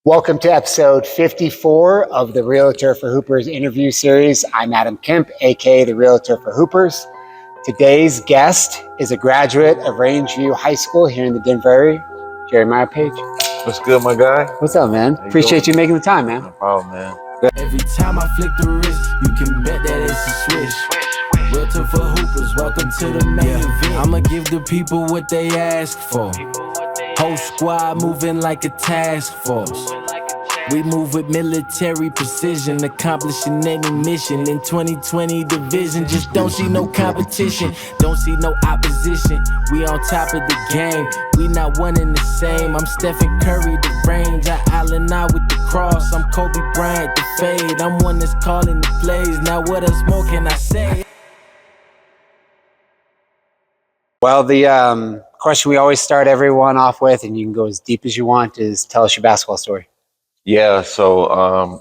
Welcome to episode 54 of the Realtor for Hoopers interview series. I'm Adam Kemp, aka the Realtor for Hoopers. Today's guest is a graduate of Rangeview High School here in the Denver area, Jeremiah Paige. What's good, my guy? What's up, man? Appreciate you making the time, man. No problem, man. Every time I flick the wrist, you can bet that it's a switch. Realtor for Hoopers, welcome to the main event. I'ma give the people what they ask for. Whole squad moving like a task force. We move with military precision, accomplishing any mission. In 2020 division, just don't see no competition, don't see no opposition. We on top of the game, we not one and the same. I'm Stephen Curry, the range, I Allen out with the cross. I'm Kobe Bryant, the fade, I'm one that's calling the plays. Now what else more can I say? Well, the question we always start everyone off with, and you can go as deep as you want, is tell us your basketball story. Yeah, so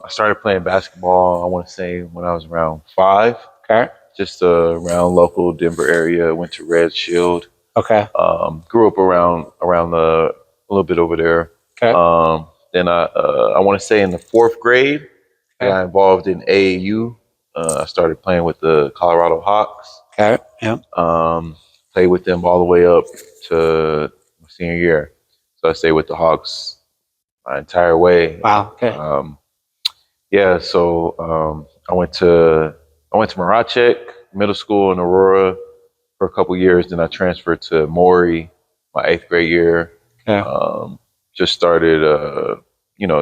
I started playing basketball, I want to say, when I was around 5. Okay. Just around local Denver area. Went to Red Shield. Okay. Grew up around a little bit over there. Okay. Then I want to say in the 4th grade, I got involved in AAU. I started playing with the Colorado Hawks. Okay. Yeah. Played with them all the way up to my senior year. So I stayed with the Hawks my entire way. Wow. Okay. Yeah. So I went to Marachek Middle School in Aurora for a couple years. Then I transferred to Maury my 8th grade year. Okay. Just started,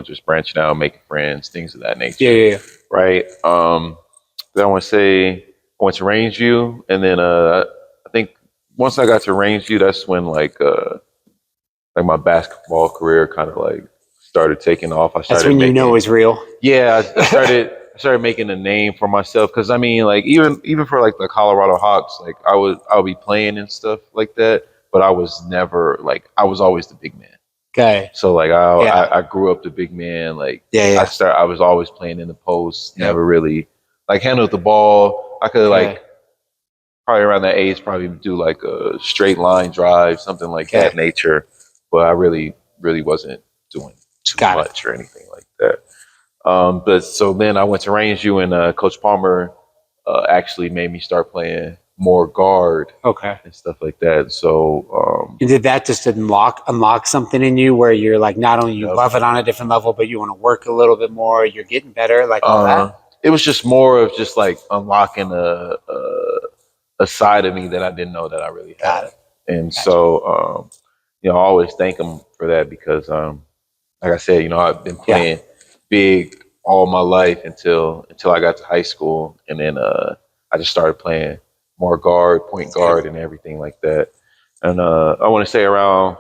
just branching out, making friends, things of that nature. Yeah. Right. Then I want to say I went to Rangeview, and then I think once I got to Rangeview, that's when like my basketball career kind of like started taking off. That's when you know it's real. Yeah, I started making a name for myself, because I mean, like even for like the Colorado Hawks, like I'll be playing and stuff like that, but I was never like, I was always the big man. Okay. So like I grew up the big man. Like I was always playing in the post. Never really like handled the ball. I could like probably around that age probably do like a straight line drive, something like that nature, but I really wasn't doing too much or anything like that. But so then I went to Rangeview, and Coach Palmer actually made me start playing more guard, and stuff like that. So and did that just unlock something in you where you're like, not only you love it on a different level, but you want to work a little bit more, you're getting better, like all that? It was just more of just like unlocking a side of me that I didn't know that I really had. And so I always thank him for that, because like I said, I've been playing big all my life until I got to high school, and then I just started playing more guard, point guard, and everything like that. And I want to say around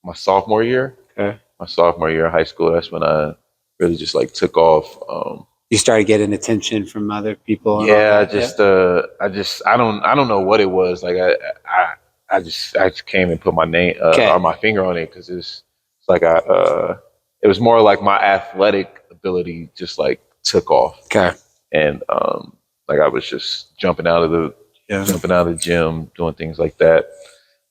my sophomore year of high school, that's when I really just like took off. You started getting attention from other people. Yeah, I don't know what it was. Like I just came and put my name or my finger on it, because it's like it was more like my athletic ability just like took off. Okay. And like I was just jumping out of the gym, doing things like that.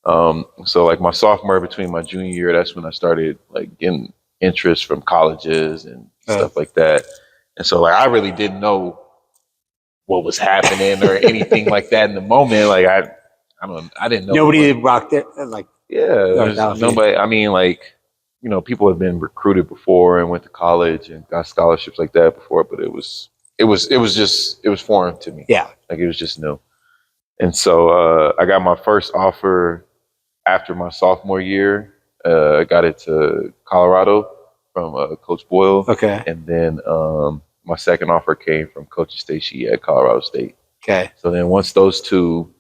So like my sophomore, between my junior year, that's when I started like getting interest from colleges and stuff like that. And so like I really didn't know what was happening or anything like that in the moment. Like I didn't know. Nobody rocked it. Like nobody. I mean, like, people have been recruited before and went to college and got scholarships like that before, but it was foreign to me. Yeah, like it was just new. And so I got my first offer after my sophomore year. I got it to Colorado from Coach Boyle. Okay. And then my second offer came from Coach Stacey at Colorado State. Okay. So then once those two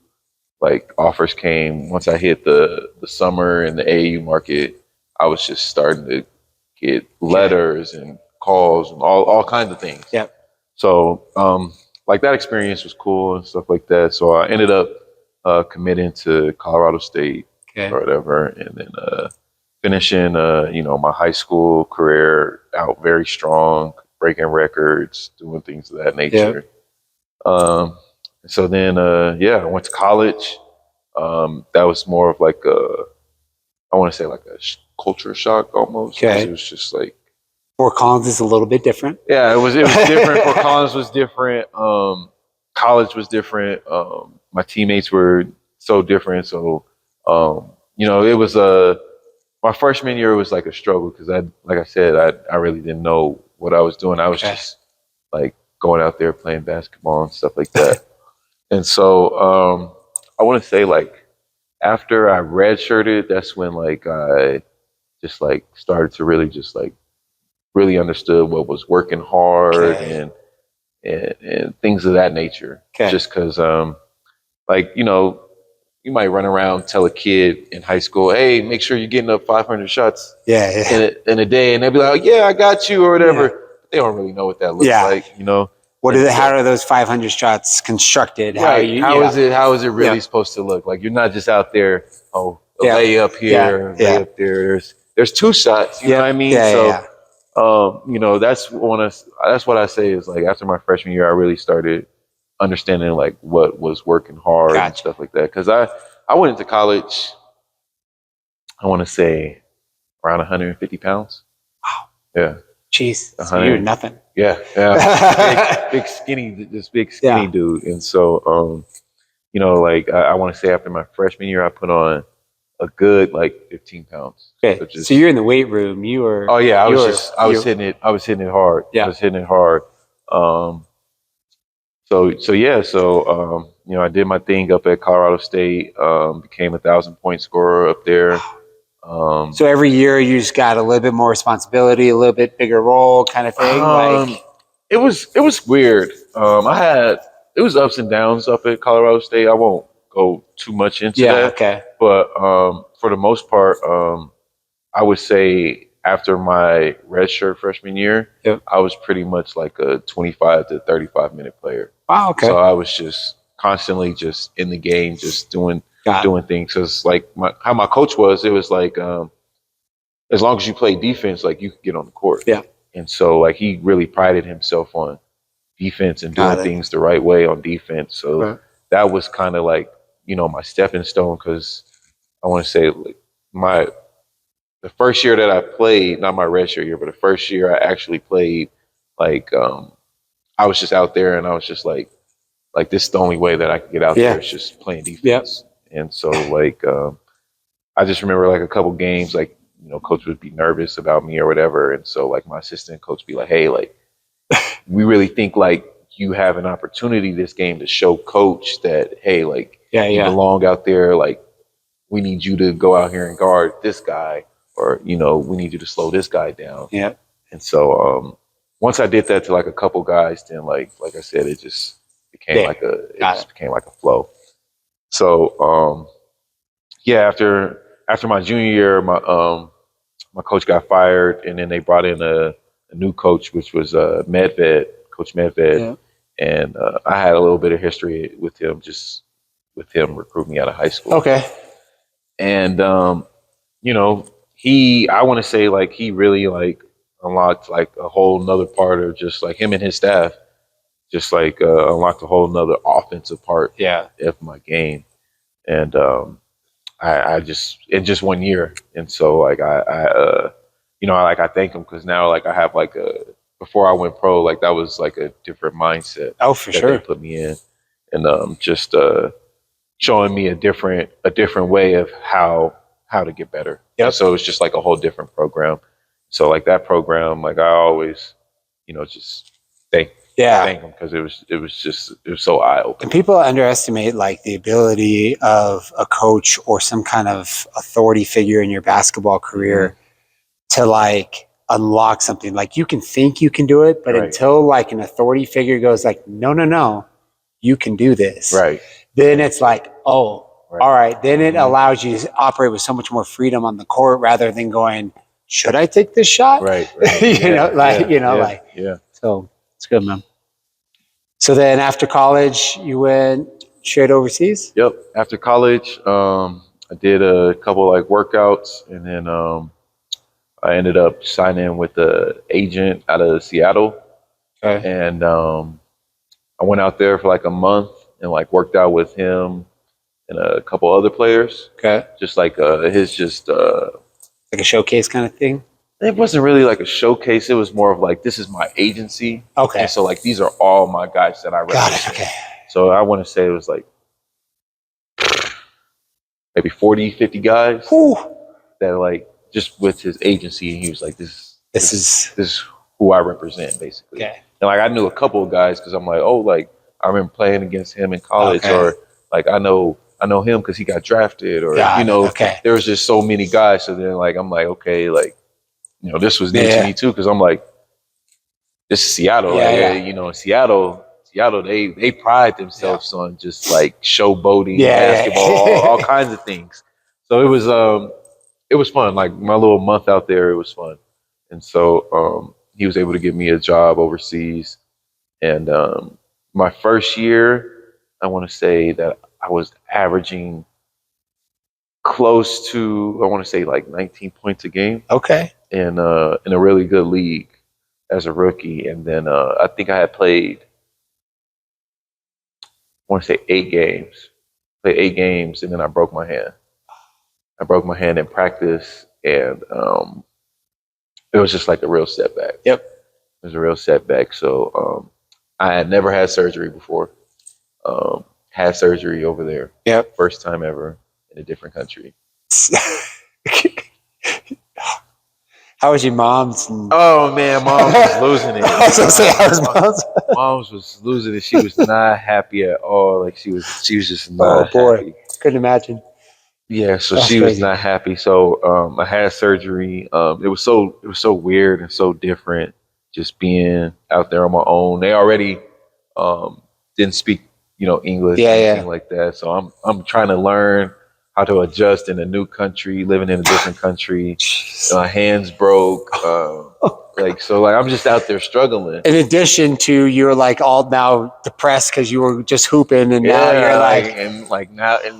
like offers came, once I hit the summer and the AAU market, I was just starting to get letters and calls and all kinds of things. Yep. So like that experience was cool and stuff like that. So I ended up committing to Colorado State or whatever, and then finishing my high school career out very strong, breaking records, doing things of that nature. So then I went to college. That was more of like I want to say like a culture shock almost. It was just like Fort Collins is a little bit different. Yeah, it was different. Fort Collins was different. College was different. My teammates were so different. So, it was my freshman year was like a struggle because like I said, I really didn't know what I was doing. I was just like going out there playing basketball and stuff like that. And so, I want to say like after I redshirted, that's when like I just like started to really just like really understood what was working hard and things of that nature. Just because, like, you might run around, tell a kid in high school, hey, make sure you're getting up 500 shots in a day. And they'll be like, yeah, I got you or whatever. Yeah. They don't really know what that looks like, How are those 500 shots constructed? Right. How is it really supposed to look? Like, you're not just out there, lay up here, lay up there. There's 2 shots, you know what I mean? That's what I say is like after my freshman year, I really started understanding like what was working hard and stuff like that. Because I went into college, I want to say around 150 pounds. Wow. Yeah. Jeez. So you were nothing. Yeah. big skinny dude. And so, like I want to say after my freshman year, I put on a good like 15 pounds. Okay. So you're in the weight room. You were. Oh yeah, I was hitting it hard. Yeah. I was hitting it hard. So I did my thing up at Colorado State. Became a 1,000-point scorer up there. So every year you just got a little bit more responsibility, a little bit bigger role, kind of thing. It was weird. It was ups and downs up at Colorado State. I won't go too much into that. Okay. But for the most part, I would say after my redshirt freshman year, I was pretty much like a 25 to 35 minute player. Wow. Okay. So I was just constantly just in the game, just doing things. Cause like how my coach was, it was like, as long as you play defense, like you could get on the court. Yeah. And so like he really prided himself on defense and doing things the right way on defense. So that was kind of like, my stepping stone. Cause I want to say like the first year that I played, not my redshirt year, but the first year I actually played, like I was just out there and I was just like this is the only way that I could get out there is just playing defense. And so like I just remember like a couple games, like coach would be nervous about me or whatever, and so like my assistant coach be like, hey, like we really think like you have an opportunity this game to show coach that hey, like you belong out there, like we need you to go out here and guard this guy. Or, we need you to slow this guy down. Yeah. And so once I did that to like a couple guys, then like I said, it just became became like a flow. So after my junior year, my coach got fired, and then they brought in a new coach, which was Coach Medved. Yeah. And I had a little bit of history with him, just with him recruiting me out of high school. Okay. And I want to say like he really like unlocked like a whole nother part of just like him and his staff, just like unlocked a whole nother offensive part of my game. And I just in just 1 year. And so like I thank him because now like I have like before I went pro, like that was like a different mindset. Oh, for sure. They put me in, and just showing me a different way of how to get better. Yeah. So it's just like a whole different program. So like that program, like I always, just thank them because it was so eye-opening. And people underestimate like the ability of a coach or some kind of authority figure in your basketball career to like unlock something. Like you can think you can do it, but until like an authority figure goes like, no, you can do this. Right. Then it's like, all right. Then it allows you to operate with so much more freedom on the court rather than going, should I take this shot? Right. So it's good, man. So then after college, you went straight overseas? Yep. After college, I did a couple like workouts, and then I ended up signing with an agent out of Seattle. Okay. And I went out there for like a month and like worked out with him and a couple other players. Okay. Just like like a showcase kind of thing? It wasn't really like a showcase. It was more of like, this is my agency. Okay. And so like, these are all my guys that I represent. Got it. Okay. So I want to say it was like maybe 40, 50 guys. Whew. That like just with his agency, and he was like, this is who I represent, basically. Okay. And like, I knew a couple of guys because I'm like, oh, like I remember playing against him in college, Okay. or like I know him because he got drafted, or okay. there was just so many guys. So then like I'm like, okay, like this was new to me too, because I'm like, this is Seattle, Seattle, they pride themselves on just like showboating, basketball, all kinds of things. So it was fun. Like my little month out there, it was fun. And so he was able to get me a job overseas. And my first year, I want to say that I was averaging close to, I want to say like 19 points a game. Okay. In a really good league as a rookie. And then I think I had played, I want to say 8 games. Played 8 games, and then I broke my hand. I broke my hand in practice, and it was just like a real setback. Yep. It was a real setback. So I had never had surgery before. Had surgery over there. Yep. First time ever in a different country. How was your mom's? Oh man, Mom's was losing it. I was gonna say, how was Mom's? Mom's was losing it. She was not happy at all. Like she was just not happy. Couldn't imagine. Yeah, so she was not happy. So I had surgery. It was so weird and so different just being out there on my own. They already didn't speak, English or anything like that. So I'm trying to learn how to adjust in a new country, living in a different country. My hands broke. I'm just out there struggling. In addition to, you're like all now depressed because you were just hooping, and now you're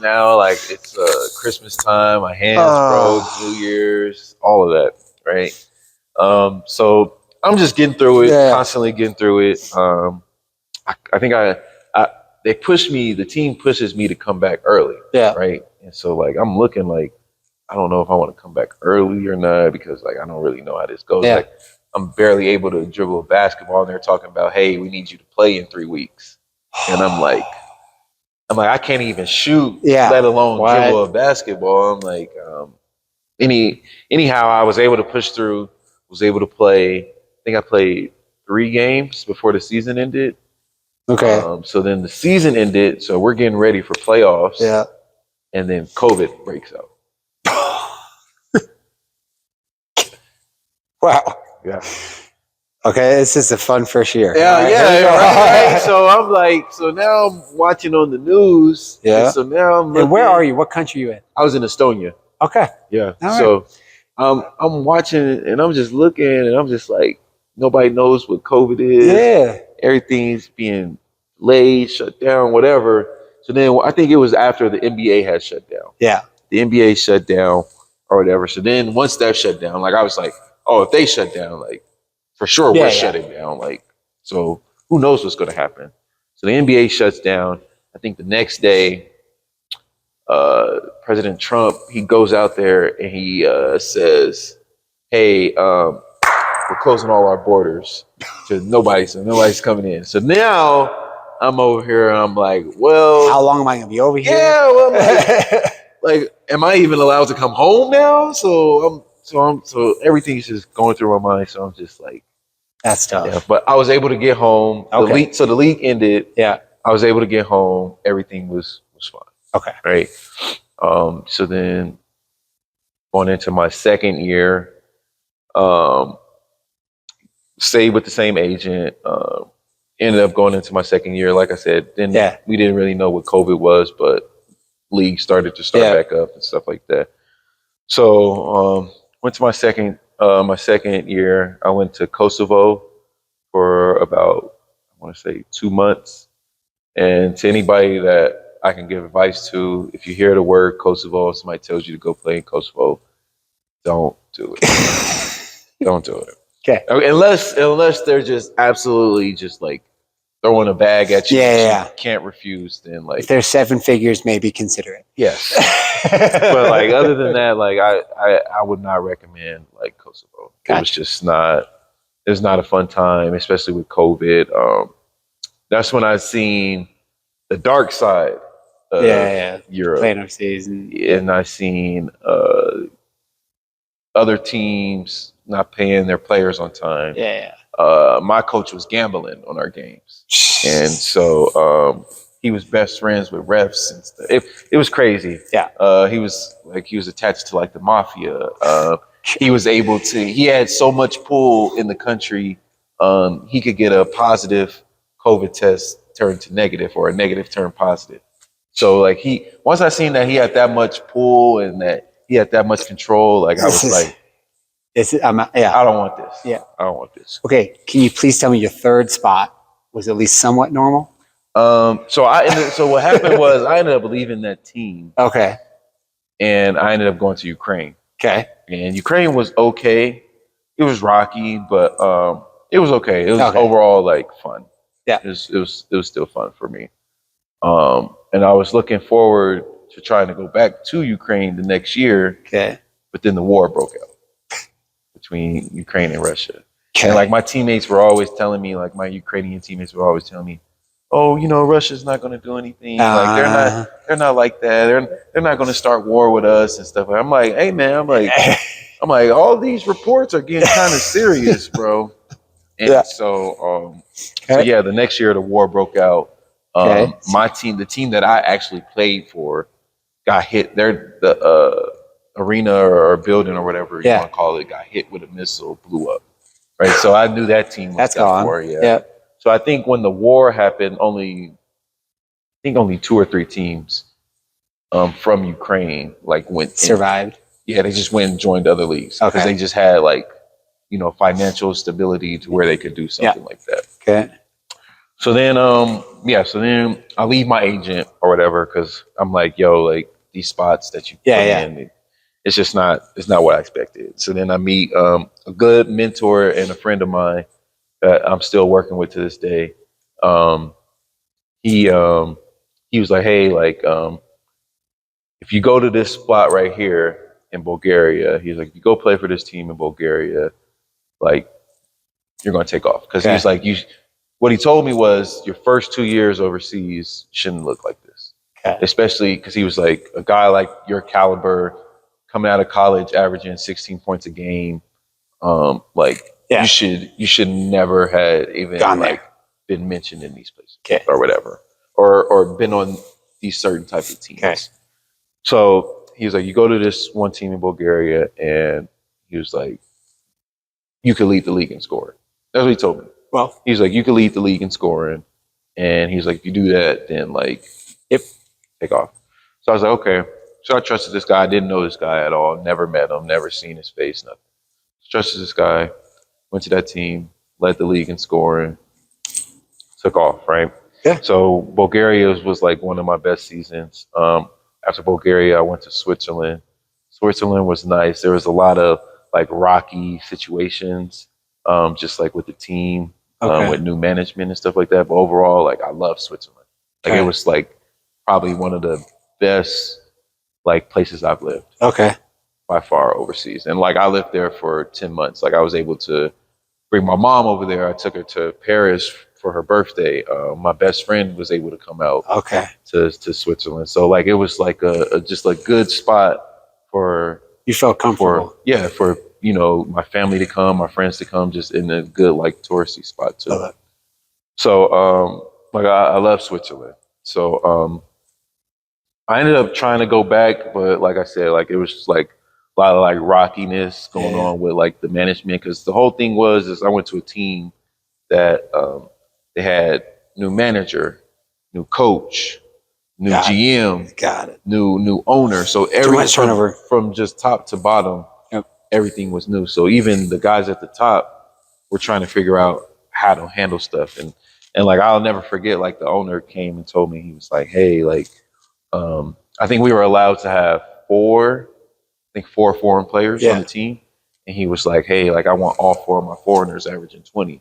now it's Christmas time. My hands broke, New Year's, all of that, right? So I'm just getting through it, constantly getting through it. I think they push me. The team pushes me to come back early, right? And so like I'm looking like I don't know if I want to come back early or not, because like I don't really know how this goes. Yeah. Like I'm barely able to dribble a basketball, and they're talking about, hey, we need you to play in 3 weeks. And I'm like, I can't even shoot, let alone dribble a basketball. I'm like, anyhow, I was able to push through, was able to play. I think I played 3 games before the season ended. Okay. So then the season ended, so we're getting ready for playoffs. Yeah. And then COVID breaks out. Wow. Yeah. Okay, this is a fun first year. Yeah, right. So I'm like, so now I'm watching on the news. Yeah. So now I'm looking. And where are you? What country are you in? I was in Estonia. Okay. Yeah. Right. So I'm watching, and I'm just looking, and I'm just like, nobody knows what COVID is. Yeah. Everything's being laid, shut down, whatever. So then I think it was after the NBA had shut down. Yeah. The NBA shut down or whatever. So then once that shut down, like I was like, oh, if they shut down, like for sure we're shutting down. Like, so who knows what's going to happen? So the NBA shuts down. I think the next day, President Trump, he goes out there and he says, hey, we're closing all our borders to nobody. So nobody's coming in. So now I'm over here and I'm like, well, how long am I going to be over here? Yeah, well, like, am I even allowed to come home now? So everything's just going through my mind. So I'm just like, that's tough. Yeah, but I was able to get home. Okay. The league ended. Yeah. I was able to get home. Everything was fine. Okay. Right. So then going into my second year, stayed with the same agent. Ended up going into my second year. Like I said, then we didn't really know what COVID was, but league started to start back up and stuff like that. So went to my second year. I went to Kosovo for about, I want to say 2 months. And to anybody that I can give advice to, if you hear the word Kosovo, somebody tells you to go play in Kosovo, don't do it. Don't do it. Okay. Unless they're just absolutely just like throwing a bag at you, Yeah. you can't refuse, then like if there's 7 figures, maybe consider it. yes. But like other than that, like I would not recommend like Kosovo. Gotcha. It was just not. It's not a fun time, especially with COVID. That's when I seen the dark side of Europe. Playing overseas, and I seen other teams not paying their players on time. My coach was gambling on our games, and so he was best friends with refs and stuff. It was crazy. He was attached to like the mafia. He was able to. He had so much pull in the country. He could get a positive COVID test turned to negative, or a negative turned positive. So like once I seen that he had that much pull and that he had that much control, like I was like, I don't want this. I don't want this. Okay, can you please tell me your third spot was at least somewhat normal? So what happened was I ended up leaving that team. Okay. And I ended up going to Ukraine. Okay. And Ukraine was okay. It was rocky, but it was okay. It was overall like fun. Yeah. It was still fun for me. And I was looking forward to trying to go back to Ukraine the next year. Okay. But then the war broke out between Ukraine and Russia. Okay. And like my teammates were always telling me, like my Ukrainian teammates were always telling me, oh, you know, Russia's not going to do anything. Like they're not like that. They're not going to start war with us and stuff. I'm like, hey man, I'm like, all these reports are getting kind of serious, bro. And so the next year the war broke out. My team, the team that I actually played for, got hit. The arena or building or whatever you want to call it got hit with a missile, blew up. Right. So I knew that team was gone. War. Yeah. So I think when the war happened, only 2 or 3 teams from Ukraine like survived. They just went and joined other leagues because they just had like, you know, financial stability to where they could do something like that. Okay. So then, so then I leave my agent or whatever because I'm like, yo, like these spots that you put in, it's just not what I expected. So then I meet a good mentor and a friend of mine that I'm still working with to this day. He was like, hey, like if you go to this spot right here in Bulgaria, he's like, if you go play for this team in Bulgaria, like you're gonna take off. Because he's like, what he told me was your first 2 years overseas shouldn't look like this. Especially because he was like, a guy like your caliber coming out of college averaging 16 points a game, you should never have even been mentioned in these places or whatever, or been on these certain type of teams. So he was like, you go to this one team in Bulgaria, and he was like, you could lead the league in scoring. That's what he told me. Well, he's like, you could lead the league in scoring, and he's like, if you do that, then like, take off. So I was like, okay. So I trusted this guy. I didn't know this guy at all. Never met him. Never seen his face. Nothing. Trusted this guy. Went to that team. Led the league in scoring. Took off. Right. Yeah. So Bulgaria was like one of my best seasons. After Bulgaria, I went to Switzerland. Switzerland was nice. There was a lot of like rocky situations, just like with the team, with new management and stuff like that. But overall, like I love Switzerland. Like it was like probably one of the best like places I've lived. By far overseas. And like I lived there for 10 months. Like I was able to bring my mom over there. I took her to Paris for her birthday. My best friend was able to come out to Switzerland. So like it was like a just a good spot for you felt comfortable. For you know, my family to come, my friends to come, just in a good like touristy spot too. So like I love Switzerland. So I ended up trying to go back, but like I said, like it was just like a lot of like rockiness going on with like the management, because the whole thing was I went to a team that they had new manager, new coach, new GM, new owner. So everything from just top to bottom, everything was new. So even the guys at the top were trying to figure out how to handle stuff. And like I'll never forget, like the owner came and told me, he was like, hey, like I think we were allowed to have 4 foreign players on the team. And he was like, hey, like I want all 4 of my foreigners averaging 20.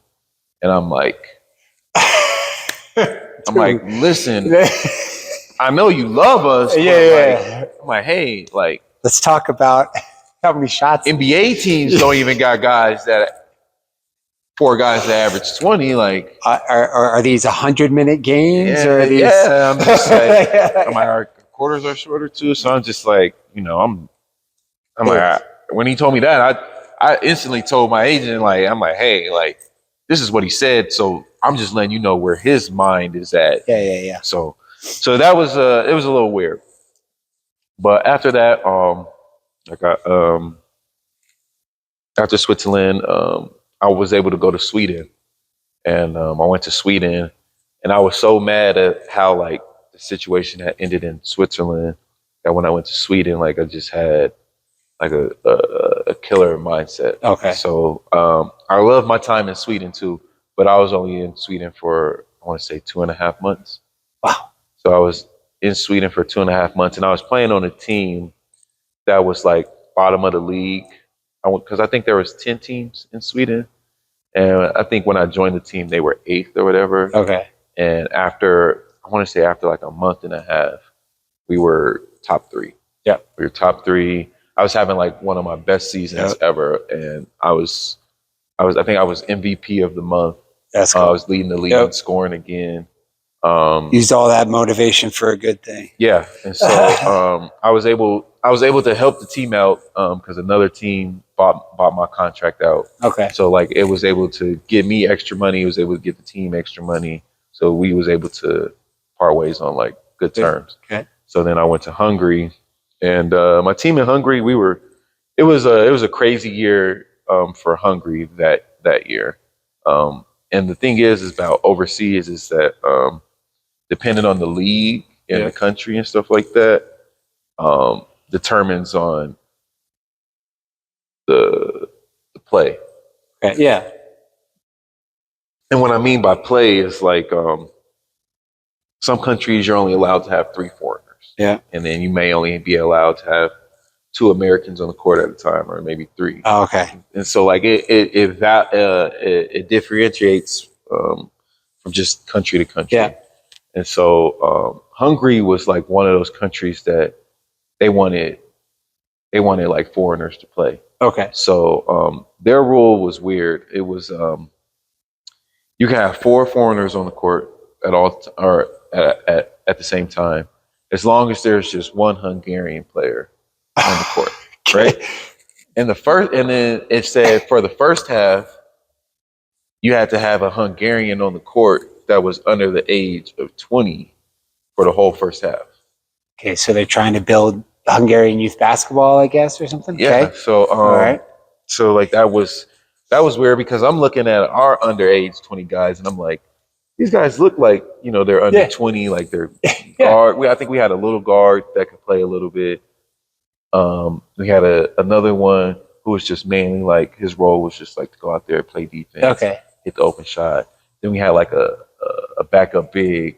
And I'm like, I'm like, listen, I know you love us. But I'm like, hey, like, let's talk about how many shots. NBA teams don't even got guys that 4 guys that average 20. Like, are these 100-minute games? Yeah, or are these... I'm just like, our quarters are shorter too. So I'm just like, I'm like, when he told me that, I instantly told my agent, like, I'm like, hey, like, this is what he said. So I'm just letting you know where his mind is at. Yeah. So that was it was a little weird. But after that, after Switzerland, I was able to go to Sweden, and I went to Sweden, and I was so mad at how like the situation had ended in Switzerland that when I went to Sweden, like I just had like a killer mindset. Okay. So I love my time in Sweden too, but I was only in Sweden for, I want to say 2.5 months. Wow. So I was in Sweden for 2.5 months, and I was playing on a team that was like bottom of the league. Because I think there was 10 teams in Sweden, and I think when I joined the team, they were 8th or whatever. Okay. And after like a month and a half, we were top 3. Yeah. We were top 3. I was having like one of my best seasons ever, and I think I was MVP of the month. That's cool. I was leading the league in scoring again. Used all that motivation for a good thing. Yeah, and so I was able to help the team out because another team bought my contract out. Okay. So like it was able to give me extra money. It was able to give the team extra money. So we was able to part ways on like good terms. Okay. So then I went to Hungary, and my team in Hungary, it was a crazy year for Hungary that year. And the thing is about overseas is that depending on the league in the country and stuff like that, determines on the play. Okay. Yeah. And what I mean by play is like some countries you're only allowed to have 3 foreigners. Yeah. And then you may only be allowed to have 2 Americans on the court at a time, or maybe 3. Oh, okay. And so like it differentiates from just country to country. Yeah. And so Hungary was like one of those countries that they wanted like foreigners to play. Okay. So their rule was weird. It was you can have 4 foreigners on the court at the same time, as long as there's just 1 Hungarian player on the court, right? And then it said for the first half, you had to have a Hungarian on the court that was under the age of 20 for the whole first half. Okay, so they're trying to build Hungarian youth basketball, I guess, or something. Yeah. Okay. So all right. So like that was weird because I'm looking at our underage 20 guys and I'm like, these guys look like they're under 20, like they're guard. I think we had a little guard that could play a little bit. We had another one who was just mainly like his role was just like to go out there and play defense, hit the open shot. Then we had like a backup big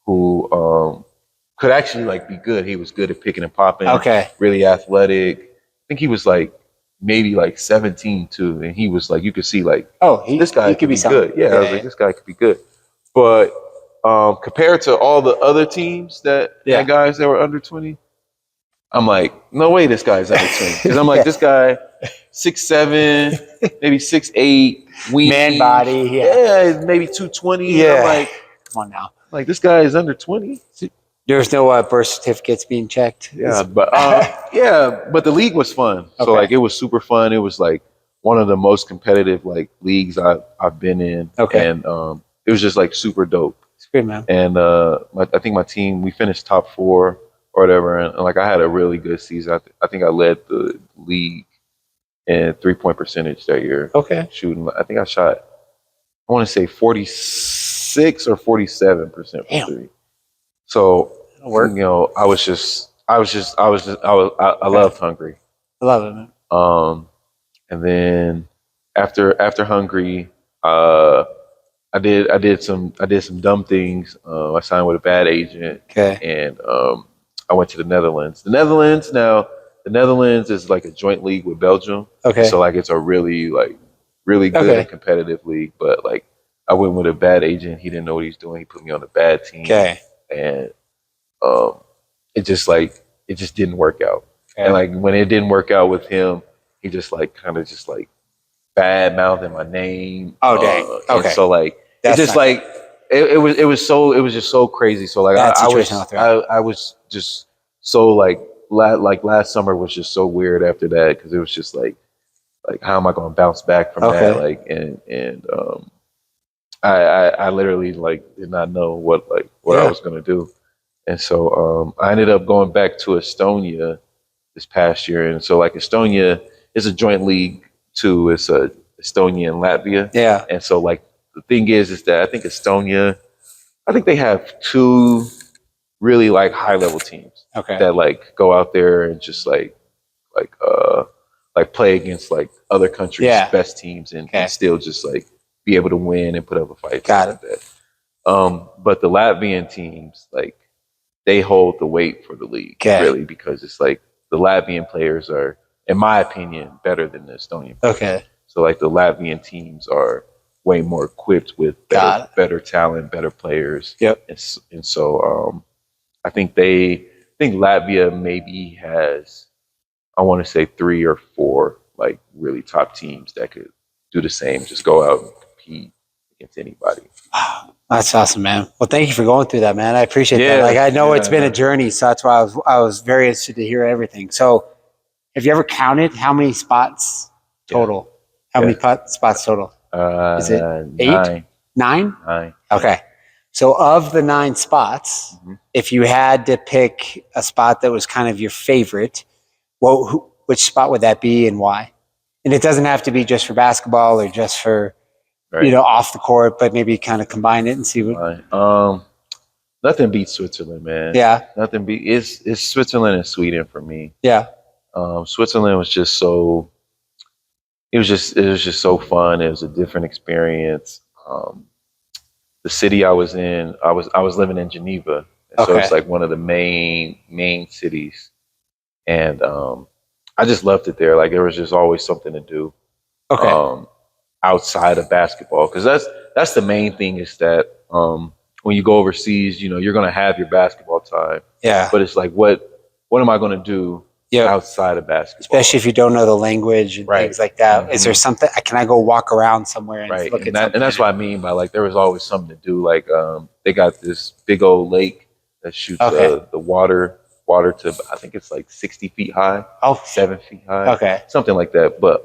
who could actually like be good. He was good at picking and popping. Okay. Really athletic. I think he was like maybe like 17 too, and he was like you could see like this guy could be good. Yeah, I was like this guy could be good. But compared to all the other teams that had guys that were under 20. I'm like, no way this guy's under 20. Because I'm like, this guy, 6'7", maybe 6'8", weak. Man body. Yeah, maybe 220. Yeah. I'm like, come on now. Like, this guy is under 20. There's no birth certificates being checked. Yeah, but but the league was fun. So like, it was super fun. It was like one of the most competitive like leagues I've been in. Okay. And it was just like super dope. It's great, man. And I think my team, we finished top 4. Or whatever, and like I had a really good season. I think I led the league in 3-point percentage that year. Okay, shooting. I think I shot. I want to say 46 or 47% from 3. So I loved Hungary. I love it, man. And then after Hungary, I did some dumb things. I signed with a bad agent. Okay, and I went to the Netherlands. The Netherlands is like a joint league with Belgium. Okay. So like it's a really good and competitive league. But like I went with a bad agent. He didn't know what he was doing. He put me on a bad team. Okay. And it just didn't work out. Okay. And like when it didn't work out with him, he just like kind of just like bad mouthing my name. Oh dang. Okay. And so like That's it just not like it was just so crazy. So like Bad I was situation out there. I was just so like last summer was just so weird after that because it was just like how am I going to bounce back from that? Like and I literally like did not know what I was going to do. And so I ended up going back to Estonia this past year. And so like Estonia is a joint league too. It's Estonia and Latvia. Yeah. And so like the thing is that I think Estonia, I think they have two really like high level teams that like go out there and just like play against like other countries' best teams and still just like be able to win and put up a fight. Got it. Like that. But the Latvian teams, like they hold the weight for the league really because it's like the Latvian players are, in my opinion, better than the Estonian players. Okay. So like the Latvian teams are way more equipped with better talent, better players. Yep. And so I think Latvia maybe has, I want to say 3 or 4 like really top teams that could do the same, just go out and compete against anybody. That's awesome, man. Well, thank you for going through that, man. I appreciate that. Like, I know it's been a journey, so that's why I was very interested to hear everything. So, have you ever counted how many spots total? How many spots total? Is it 8? 9? 9. Okay. So, of the 9 spots, if you had to pick a spot that was kind of your favorite, which spot would that be and why? And it doesn't have to be just for basketball or just for off the court, but maybe kind of combine it and see what. Nothing beats Switzerland, man. Yeah. Nothing beats it's Switzerland and Sweden for me. Yeah. Switzerland was just so. It was just so fun. It was a different experience. The city I was in, I was living in Geneva, so it's like one of the main cities, and I just loved it there. Like there was just always something to do. Okay. Outside of basketball, because that's the main thing is that when you go overseas, you're going to have your basketball time. Yeah. But it's like, what am I going to do outside of basketball? Especially if you don't know the language and things like that. Is there something? Can I go walk around somewhere and look at something? And that's what I mean by like there was always something to do. Like they got this big old lake that shoots the water to, I think it's like 60 feet high. Oh, 7 feet high. Okay. Something like that. But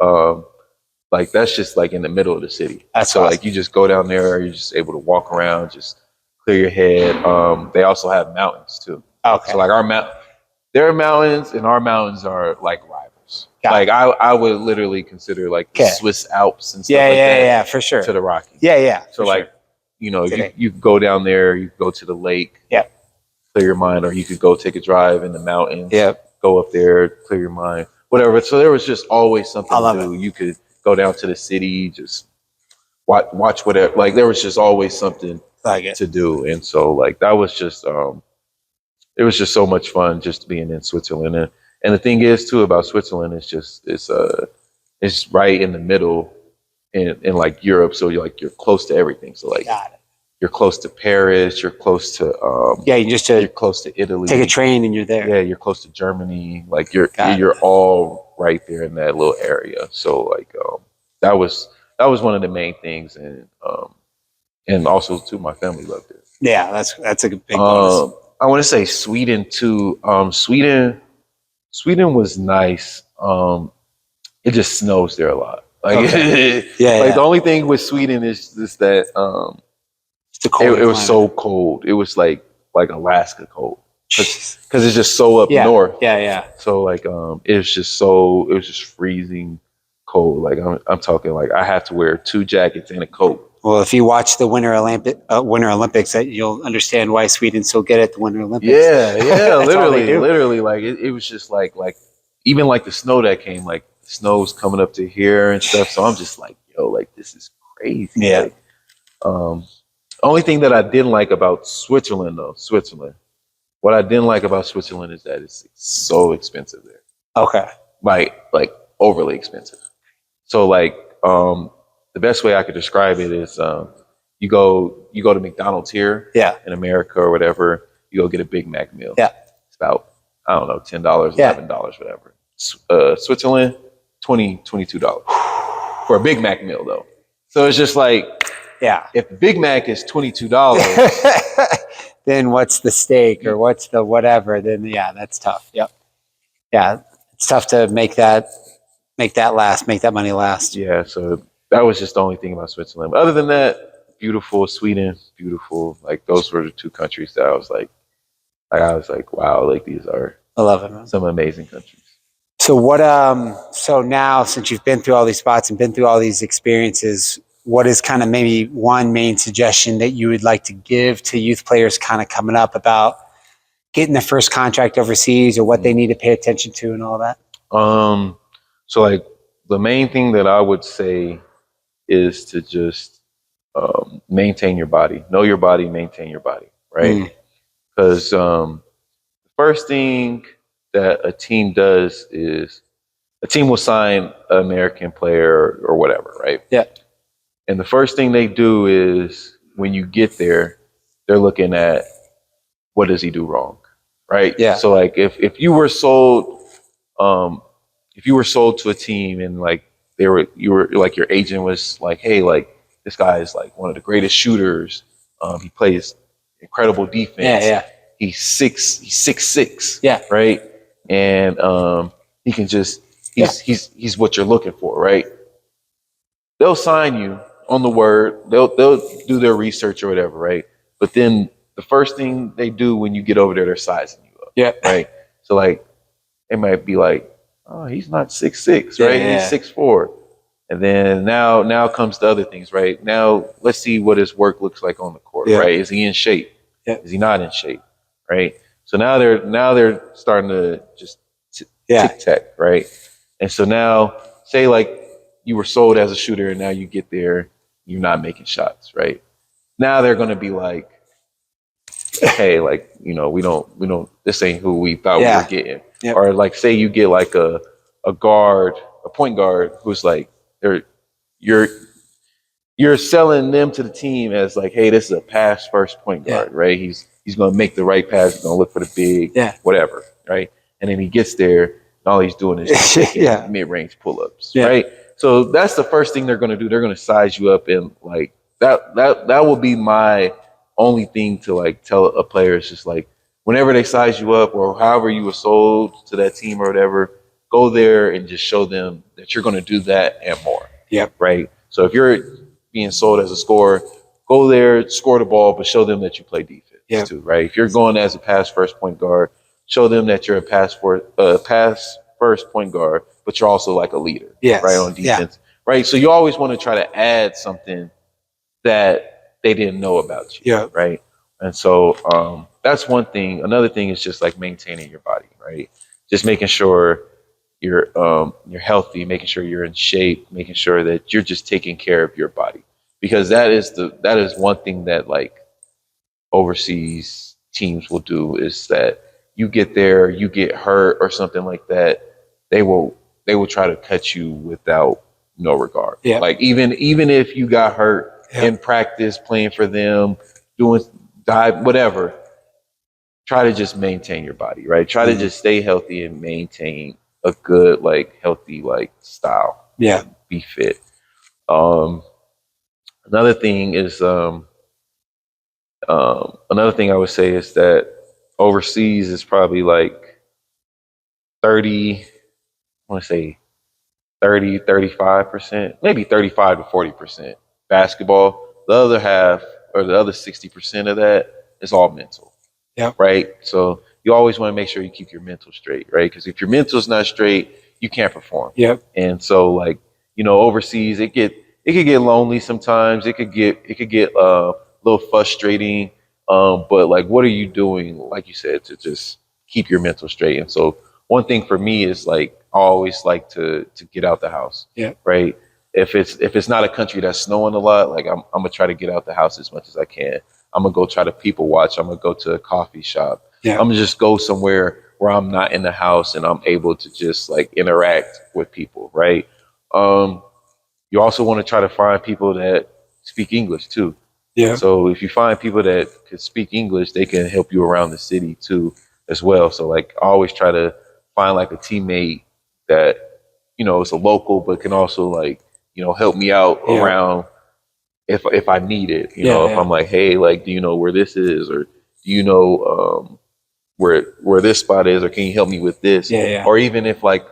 like that's just like in the middle of the city. That's so awesome. Like you just go down there, you're just able to walk around, just clear your head. They also have mountains too. Okay. So like there are mountains and our mountains are like rivals. Like I would literally consider like the Swiss Alps and stuff like that. Yeah, for sure. To the Rockies. Yeah. So like, you go down there, you go to the lake. Yeah. Clear your mind, or you could go take a drive in the mountains. Yeah. Go up there, clear your mind, whatever. So there was just always something to do. You could go down to the city, just watch whatever. Like there was just always something to do, and so like that was just it was just so much fun just being in Switzerland. And the thing is too about Switzerland is just it's right in the middle in like Europe, so you're close to everything. So like you're close to Paris, you're close to you're close to Italy. Take a train and you're there. Yeah, you're close to Germany. Like you're all right there in that little area. So like that was one of the main things, and also too my family loved it. Yeah, that's a big bonus. I want to say Sweden too. Sweden was nice. It just snows there a lot. Like the only thing with Sweden is that it's the cold. It was so cold. It was like Alaska cold because it's just so up north. Yeah. So like it was just freezing cold. Like I'm talking like I have to wear 2 jackets and a coat. Well, if you watch the Winter Olympics, you'll understand why Sweden's so good at the Winter Olympics. Yeah, literally. Like it was just like even like the snow that came, like the snow's coming up to here and stuff. So I'm just like, yo, like this is crazy. Yeah. Like, only thing that I didn't like about Switzerland, what I didn't like about Switzerland is that it's so expensive there. Okay. Like overly expensive. So like the best way I could describe it is you go to McDonald's here in America or whatever, you go get a Big Mac meal. Yeah. It's about, I don't know, $10, $11, whatever. Switzerland, $22 for a Big Mac meal though. So it's just like, if Big Mac is $22, then what's the steak or what's the whatever? Then that's tough. Yep. Yeah, it's tough to make that last, make that money last. Yeah. So that was just the only thing about Switzerland. But other than that, beautiful. Sweden, beautiful. Like those were the two countries that I was like, wow, like these are, I love it, man. Some amazing countries. So what? So now, since you've been through all these spots and been through all these experiences, what is kind of maybe one main suggestion that you would like to give to youth players kind of coming up about getting their first contract overseas, or what they need to pay attention to and all that? So like the main thing that I would say is to just maintain your body, know your body, maintain your body, right? Because the first thing that a team does is a team will sign an American player or whatever, right? Yeah. And the first thing they do is when you get there, they're looking at what does he do wrong, right? Yeah. So like if you were sold, to a team and like you were like your agent was like, hey, like this guy is like one of the greatest shooters. He plays incredible defense. Yeah. He's 6'6". Yeah. Right. And he can just he's what you're looking for, right? They'll sign you on the word. They'll do their research or whatever, right? But then the first thing they do when you get over there, they're sizing you up. Yeah. Right. So like it might be like, oh, he's not 6'6", right? Yeah. He's 6'4". And then now comes the other things, right? Now let's see what his work looks like on the court, right? Is he in shape? Yeah. Is he not in shape? Right. So now they're starting to just tic-tac, right? And so now say like you were sold as a shooter and now you get there, you're not making shots, right? Now they're going to be like, hey, like, we don't, this ain't who we thought we were getting. Yep. Or like, say you get like a point guard who's like, you're selling them to the team as like, hey, this is a pass first point guard, right? He's going to make the right pass. He's going to look for the big, whatever, right? And then he gets there and all he's doing is just taking mid-range pull-ups, right? So that's the first thing they're going to do. They're going to size you up, and like that will be my only thing to like tell a player. Is just like whenever they size you up or however you were sold to that team or whatever, go there and just show them that you're going to do that and more. Yep. Right. So if you're being sold as a scorer, go there, score the ball, but show them that you play defense too. Right. If you're going as a pass first point guard, show them that you're a pass first point guard, but you're also like a leader, right, on defense, right? So you always want to try to add something that they didn't know about you, right? And so that's one thing. Another thing is just like maintaining your body, right? Just making sure you're healthy, making sure you're in shape, making sure that you're just taking care of your body, because that is one thing that like overseas teams will do is that you get there, you get hurt or something like that, they will try to cut you without no regard. Yeah. Like even if you got hurt in practice, playing for them, doing dive, whatever, try to just maintain your body, right? Try to just stay healthy and maintain a good, like healthy, like style. Yeah. Be fit. Another thing is, another thing I would say is that overseas is probably like 35%, maybe 35 to 40% basketball. The other half or the other 60% of that is all mental. Yeah. Right. So you always want to make sure you keep your mental straight, right? Because if your mental's not straight, you can't perform. Yep. And so like, overseas it could get lonely sometimes. It could get a little frustrating. But like, what are you doing, like you said, to just keep your mental straight? And so one thing for me is like, I always like to get out the house. Yeah. Right. If it's not a country that's snowing a lot, like I'm gonna try to get out the house as much as I can. I'm gonna go try to people watch. I'm gonna go to a coffee shop. Yeah. I'm gonna just go somewhere where I'm not in the house and I'm able to just like interact with people. Right. You also want to try to find people that speak English too. Yeah. So if you find people that could speak English, they can help you around the city too as well. So like I always try to find like a teammate that, you know, is a local but can also like, you know, help me out around if I need it. You know, if I'm like, hey, like, do you know where this is, or do you know where this spot is, or can you help me with this? Or even if like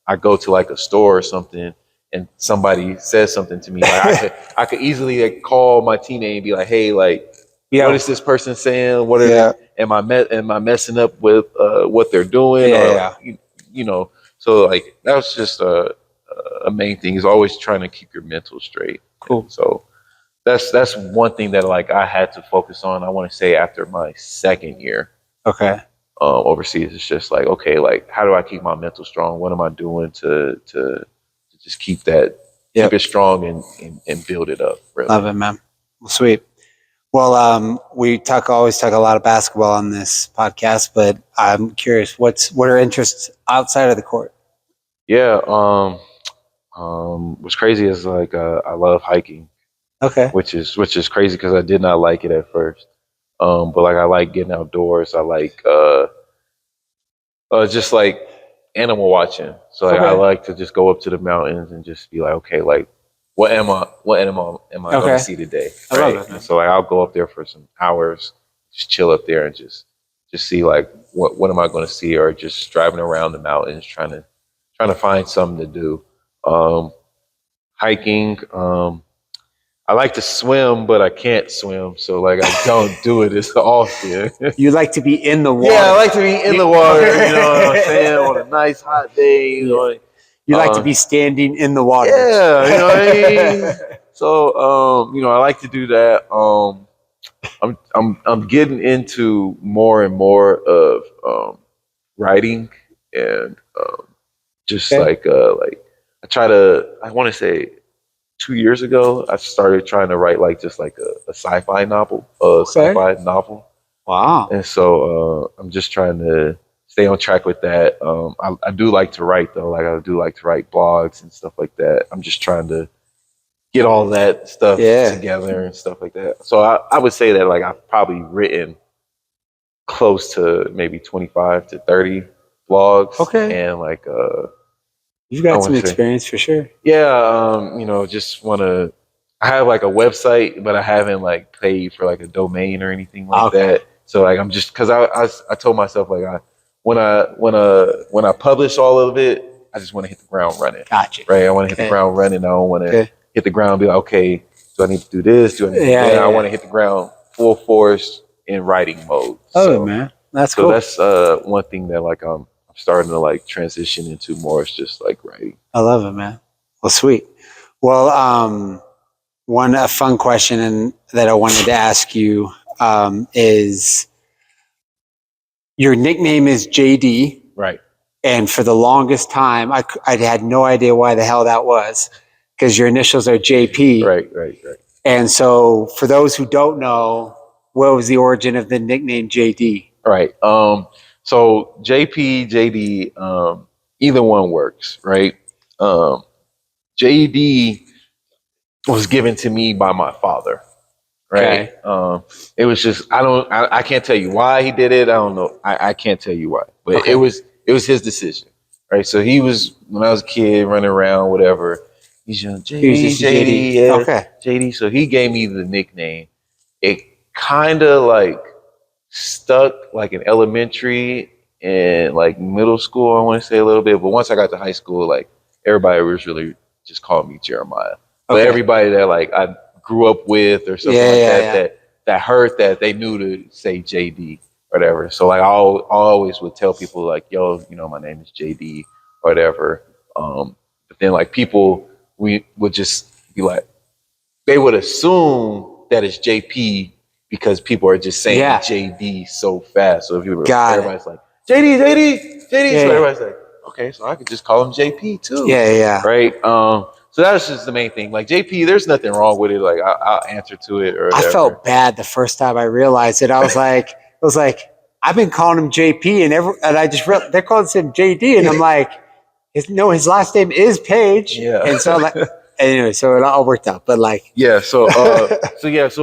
I go to like a store or something and somebody says something to me, like I could easily like call my teammate and be like, hey, like, what is this person saying? What are they, am I messing up with what they're doing? You know, so like that was just a main thing, is always trying to keep your mental straight. Cool. And so that's one thing that like I had to focus on. I want to say after my second year. Okay. Overseas, it's just like, okay, like how do I keep my mental strong? What am I doing to just keep that, keep it strong and build it up? Really. Love it, man. Well, sweet. Well, we always talk a lot of basketball on this podcast, but I'm curious, what are interests outside of the court? Yeah. What's crazy is like I love hiking. Okay. Which is crazy because I did not like it at first. But like I like getting outdoors. I like just like animal watching. So like I like to just go up to the mountains and just be like, okay, like what animal am I going to see today? I love it. And so like I'll go up there for some hours, just chill up there and just see like what am I going to see, or just driving around the mountains trying to find something to do. Hiking. I like to swim, but I can't swim, so like I don't do it as often. You like to be in the water. Yeah, I like to be in the water. You know what I'm saying? On a nice hot day, you know. You like to be standing in the water. Yeah, you know what I mean. So, you know, I like to do that. I'm getting into more and more of writing, and just like I want to say 2 years ago, I started trying to write like just like a sci-fi novel, sci-fi novel. Wow. And so I'm just trying to stay on track with that. I do like to write though. Like I do like to write blogs and stuff like that. I'm just trying to get all that stuff together and stuff like that. So I would say that like I've probably written close to maybe 25 to 30 blogs. Okay. And like you've got some experience for sure. Yeah, you know, just want to. I have like a website, but I haven't like paid for like a domain or anything like that. So like I'm just, because I told myself like when I publish all of it, I just want to hit the ground running. Gotcha. Right, I want to hit the ground running. I don't want to hit the ground and be like, okay, do I need to do this? Do I need to do that? I want to hit the ground full force in writing mode. Oh man, that's cool. So that's one thing that like I'm starting to like transition into more. It's just like writing. I love it, man. Well, sweet. Well, one fun question that I wanted to ask you is, your nickname is JD, right? And for the longest time, I had no idea why the hell that was, because your initials are JP. Right. And so, for those who don't know, what was the origin of the nickname JD? Right. So JP, JD, either one works, right? JD was given to me by my father, right? Okay. It was just, I can't tell you why he did it. I don't know. I can't tell you why, but it was his decision, right? So he was, when I was a kid running around, whatever, he's young, JD, yeah, okay. JD. So he gave me the nickname. It kind of like stuck like in elementary and like middle school, I want to say a little bit. But once I got to high school, like everybody was really just called me Jeremiah. But everybody that like I grew up with or something that heard that, they knew to say JD or whatever. So like I always would tell people like, yo, you know, my name is JD or whatever. But then like people, we would just be like, they would assume that it's JP because people are just saying JD so fast. So if you were, everybody's like, JD. So everybody's like, okay, so I could just call him JP too. Yeah. Right. So that was just the main thing. Like JP, there's nothing wrong with it. Like I'll answer to it. Or whatever. I felt bad the first time I realized it. I was like, I've been calling him JP, and I just realized they're calling him JD, and I'm like, his last name is Paige. Yeah. And so Anyway, so it all worked out. But like, so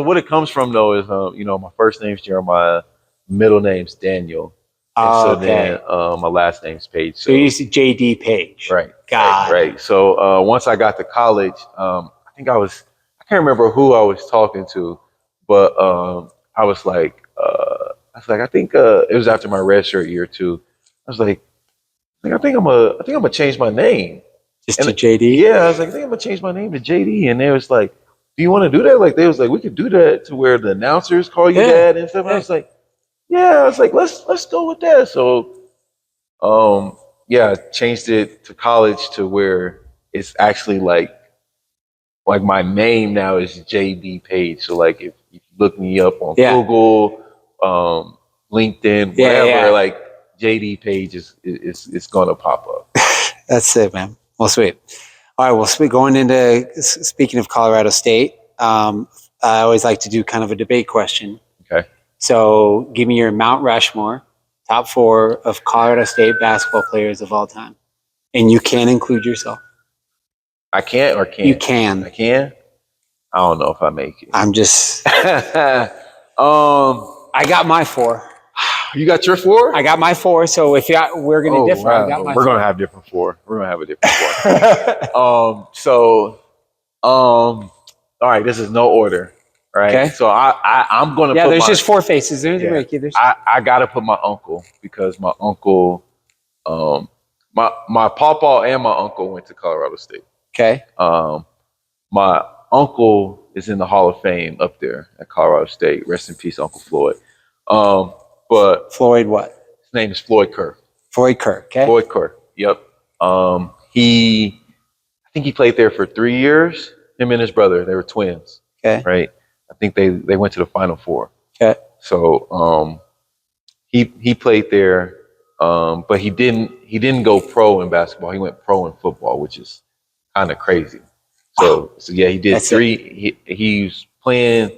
what it comes from though is my first name's Jeremiah, middle name's Daniel, and then my last name's Paige. So you used to JD Paige, right? Right. So once I got to college, I can't remember who I was talking to, but I was like, I think it was after my redshirt year too. I was like, I think I'm gonna change my name. Just to JD? Yeah, I was like, I think I'm gonna change my name to JD. And they was like, do you want to do that? Like, they was like, we could do that to where the announcers call you that and stuff. And I was like, yeah, I was like, let's go with that. So, I changed it to college to where it's actually like my name now is JD Paige. So like, if you look me up on Google, LinkedIn, whatever, like JD Paige is gonna pop up. That's it, man. Well, sweet. All right. Well, going into speaking of Colorado State, I always like to do kind of a debate question. Okay. So, give me your Mount Rushmore, top 4 of Colorado State basketball players of all time, and you can include yourself. I can't or can't? You can. I can. I don't know if I make it. I'm just. I got my 4. You got your 4? I got my 4. So if we're going to differ, I got my We're going to have different 4. We're going to have a different 4. All right. This is no order. Right. Okay. So I'm going to. Yeah. There's just 4 faces. I got to put my uncle because my uncle, my pawpaw and my uncle went to Colorado State. Okay. My uncle is in the Hall of Fame up there at Colorado State. Rest in peace, Uncle Floyd. But Floyd what? His name is Floyd Kerr. Floyd Kerr, okay. Floyd Kerr, yep. I think he played there for 3 years. Him and his brother, they were twins. Okay. Right? I think they went to the Final Four. Okay. So he played there, but he didn't go pro in basketball. He went pro in football, which is kind of crazy. So yeah, he did That's 3. He was playing,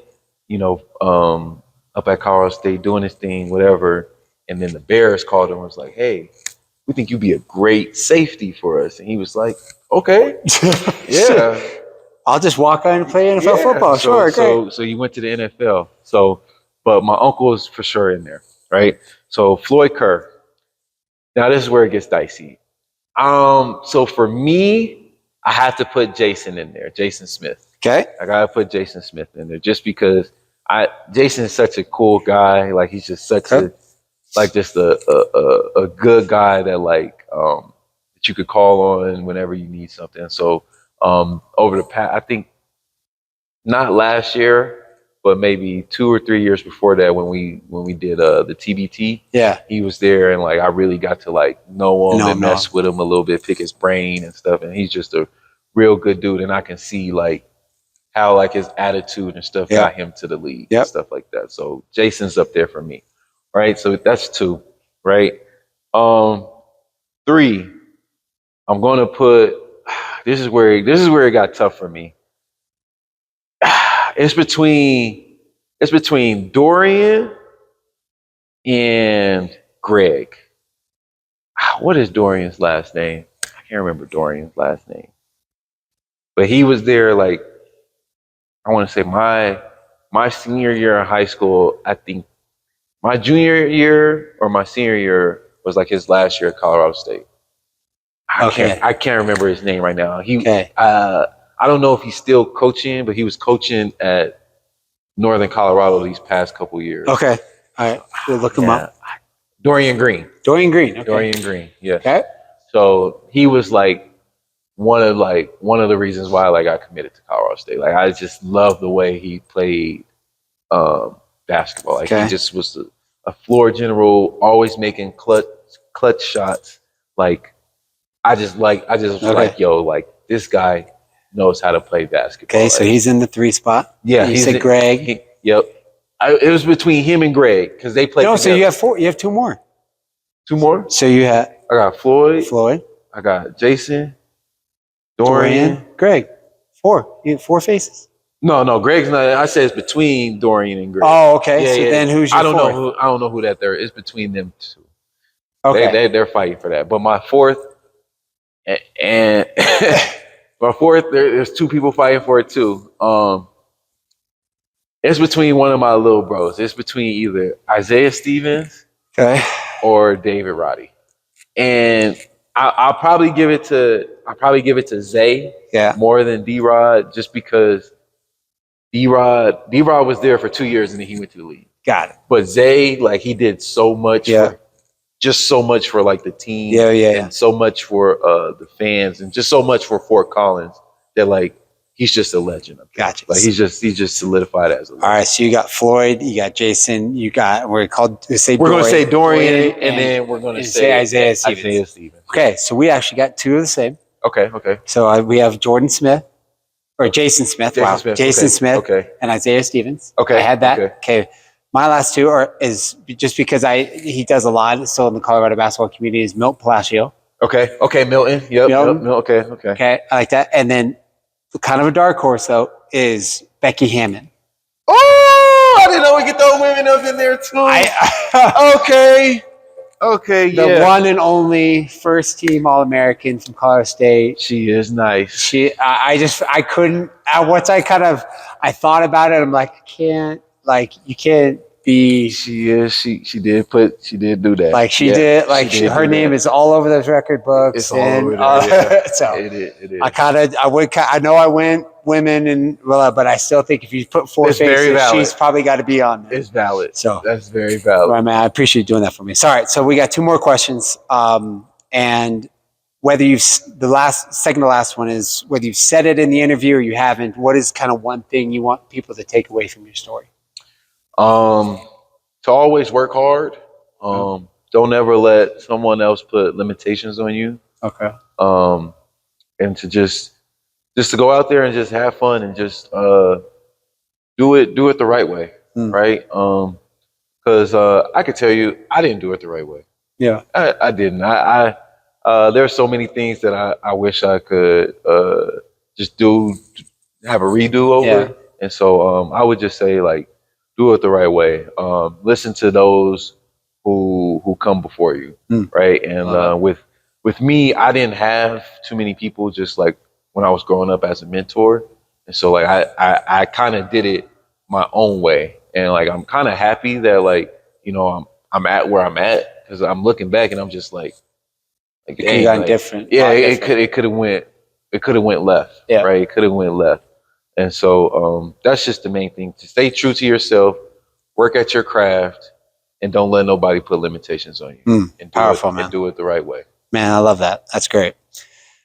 up at Colorado State doing his thing, whatever. And then the Bears called him and was like, hey, we think you'd be a great safety for us. And he was like, okay, yeah. I'll just walk on and play NFL football. Sure, great. So you went to the NFL. So, but my uncle is for sure in there, right? So Floyd Kerr. Now this is where it gets dicey. So for me, I have to put Jason in there, Jason Smith. Okay. I gotta put Jason Smith in there just because Jason is such a cool guy. Like he's just such a good guy that that you could call on whenever you need something. So over the past, I think not last year, but maybe 2 or 3 years before that, when we did the TBT, he was there, and I really got to know him and mess with him a little bit, pick his brain and stuff. And he's just a real good dude, and I can see how his attitude and stuff got him to the league and stuff like that. So Jason's up there for me, right? So that's 2, right? 3, I'm gonna put. This is where it got tough for me. It's between Dorian and Greg. What is Dorian's last name? I can't remember Dorian's last name. But he was there I want to say my senior year in high school. I think my junior year or my senior year was his last year at Colorado State. I can't remember his name right now. I don't know if he's still coaching, but he was coaching at Northern Colorado these past couple years. Okay. All right. We'll look him up. Dorian Green. Okay. Dorian Green. Yes. Okay. So he was one of the reasons why I got committed to Colorado State. I just love the way he played basketball. He just was a floor general, always making clutch shots. I just this guy knows how to play basketball. Okay, so he's in the 3 spot. Yeah, you said Greg. Yep. It was between him and Greg because they played. No, together. So you have 4. You have 2 more. 2 more. So you have. I got Floyd. I got Jason. Dorian. Greg. 4. You have 4 faces. No, Greg's not. I said it's between Dorian and Greg. Oh, okay. Yeah, so then who's your 4th? I don't know who that there is between them 2. Okay. They're fighting for that. But my 4th, and But fourth, there's two people fighting for it too. It's between one of my little bros. It's between either Isaiah Stevens or David Roddy. And I'll probably give it to Zay more than D-Rod, just because D-Rod was there for 2 years and then he went to the league. Got it. But Zay, like, he did so much for like the team and so much for the fans and just so much for Fort Collins that, like, he's just a legend. Gotcha. Like, he's just solidified as a legend. All right, so you got Floyd, you got Jason, you got we're going to say Dorian, and then we're going to say Isaiah Stevens. Okay, so we actually got two of the same. Okay. So we have Jason Smith. Jason Smith, and Isaiah Stevens. Okay, I had that. Okay. My last two is just because he does a lot still in the Colorado basketball community, is Milt Palacio. Okay, Milton. Yep. Milton. Okay, I like that. And then kind of a dark horse though is Becky Hammond. Oh, I didn't know we could throw women up in there too. Okay, the one and only first team All-American from Colorado State. She is nice. I couldn't. I thought about it. I'm like, you can't be. She did do that. Like she did. Like her name is all over those record books. It's all over there. So it is. I know I went women but I still think if you put four faces, she's probably got to be on there. It's valid. So that's very valid. Right, man. I appreciate you doing that for me. All right, so we got two more questions. And whether the second to last one is whether you've said it in the interview or you haven't, what is kind of one thing you want people to take away from your story? To always work hard. Don't ever let someone else put limitations on you. Okay. And to just to go out there and just have fun and just do it the right way, right? Because I could tell you, I didn't do it the right way. Yeah, I didn't. I there's so many things that I wish I could just have a redo over. Yeah. And so I would just say, like, do it the right way. Listen to those who come before you, right? And with me, I didn't have too many people just like when I was growing up as a mentor, and so like I kind of did it my own way, and like I'm kind of happy that, like, you know, I'm at where I'm at, because I'm looking back and I'm just like it could have gone different. Yeah, it could have went left. Yeah, right. It could have went left. And so that's just the main thing: to stay true to yourself, work at your craft, and don't let nobody put limitations on you. And powerful, man. And do it the right way. Man, I love that. That's great.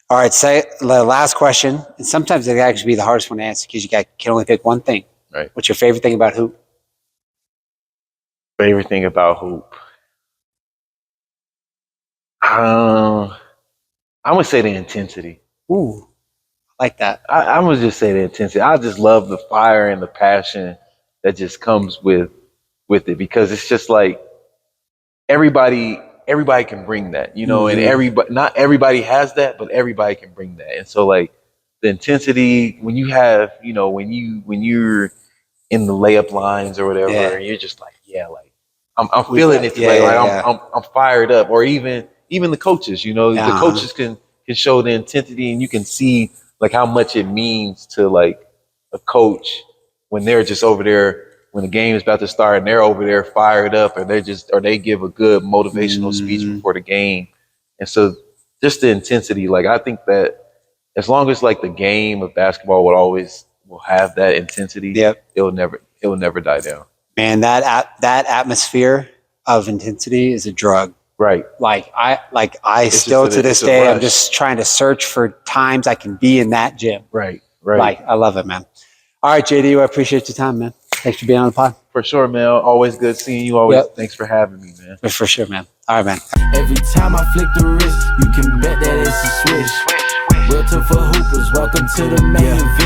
All right, so the last question, and sometimes it can actually be the hardest one to answer because you can only pick one thing. Right. What's your favorite thing about hoop? Favorite thing about hoop? I'm gonna say the intensity. Ooh, I like that. I'm gonna just say the intensity. I just love the fire and the passion that just comes with it, because it's just like everybody can bring that, you know, and not everybody has that, but everybody can bring that. And so, like, the intensity when you have, you know, when you're in the layup lines or whatever, and you're just like, like I'm feeling it today. I'm fired up. Or even the coaches, you know, the coaches can show the intensity, and you can see like how much it means to like a coach when they're just over there when the game is about to start and they're over there fired up, or they give a good motivational speech before the game. And so just the intensity, like, I think that as long as like the game of basketball will have that intensity, it will never die down. Man, that atmosphere of intensity is a drug. Right. I still to this day, I'm just trying to search for times I can be in that gym. Right. Like, I love it, man. All right, JD, I appreciate your time, man. Thanks for being on the pod. For sure, man. Always good seeing you. Always. Thanks for having me, man. For sure, man. All right, man. Every time I flick the wrist, you can bet that it's a swish. Realtor for hoopers, welcome to the main event.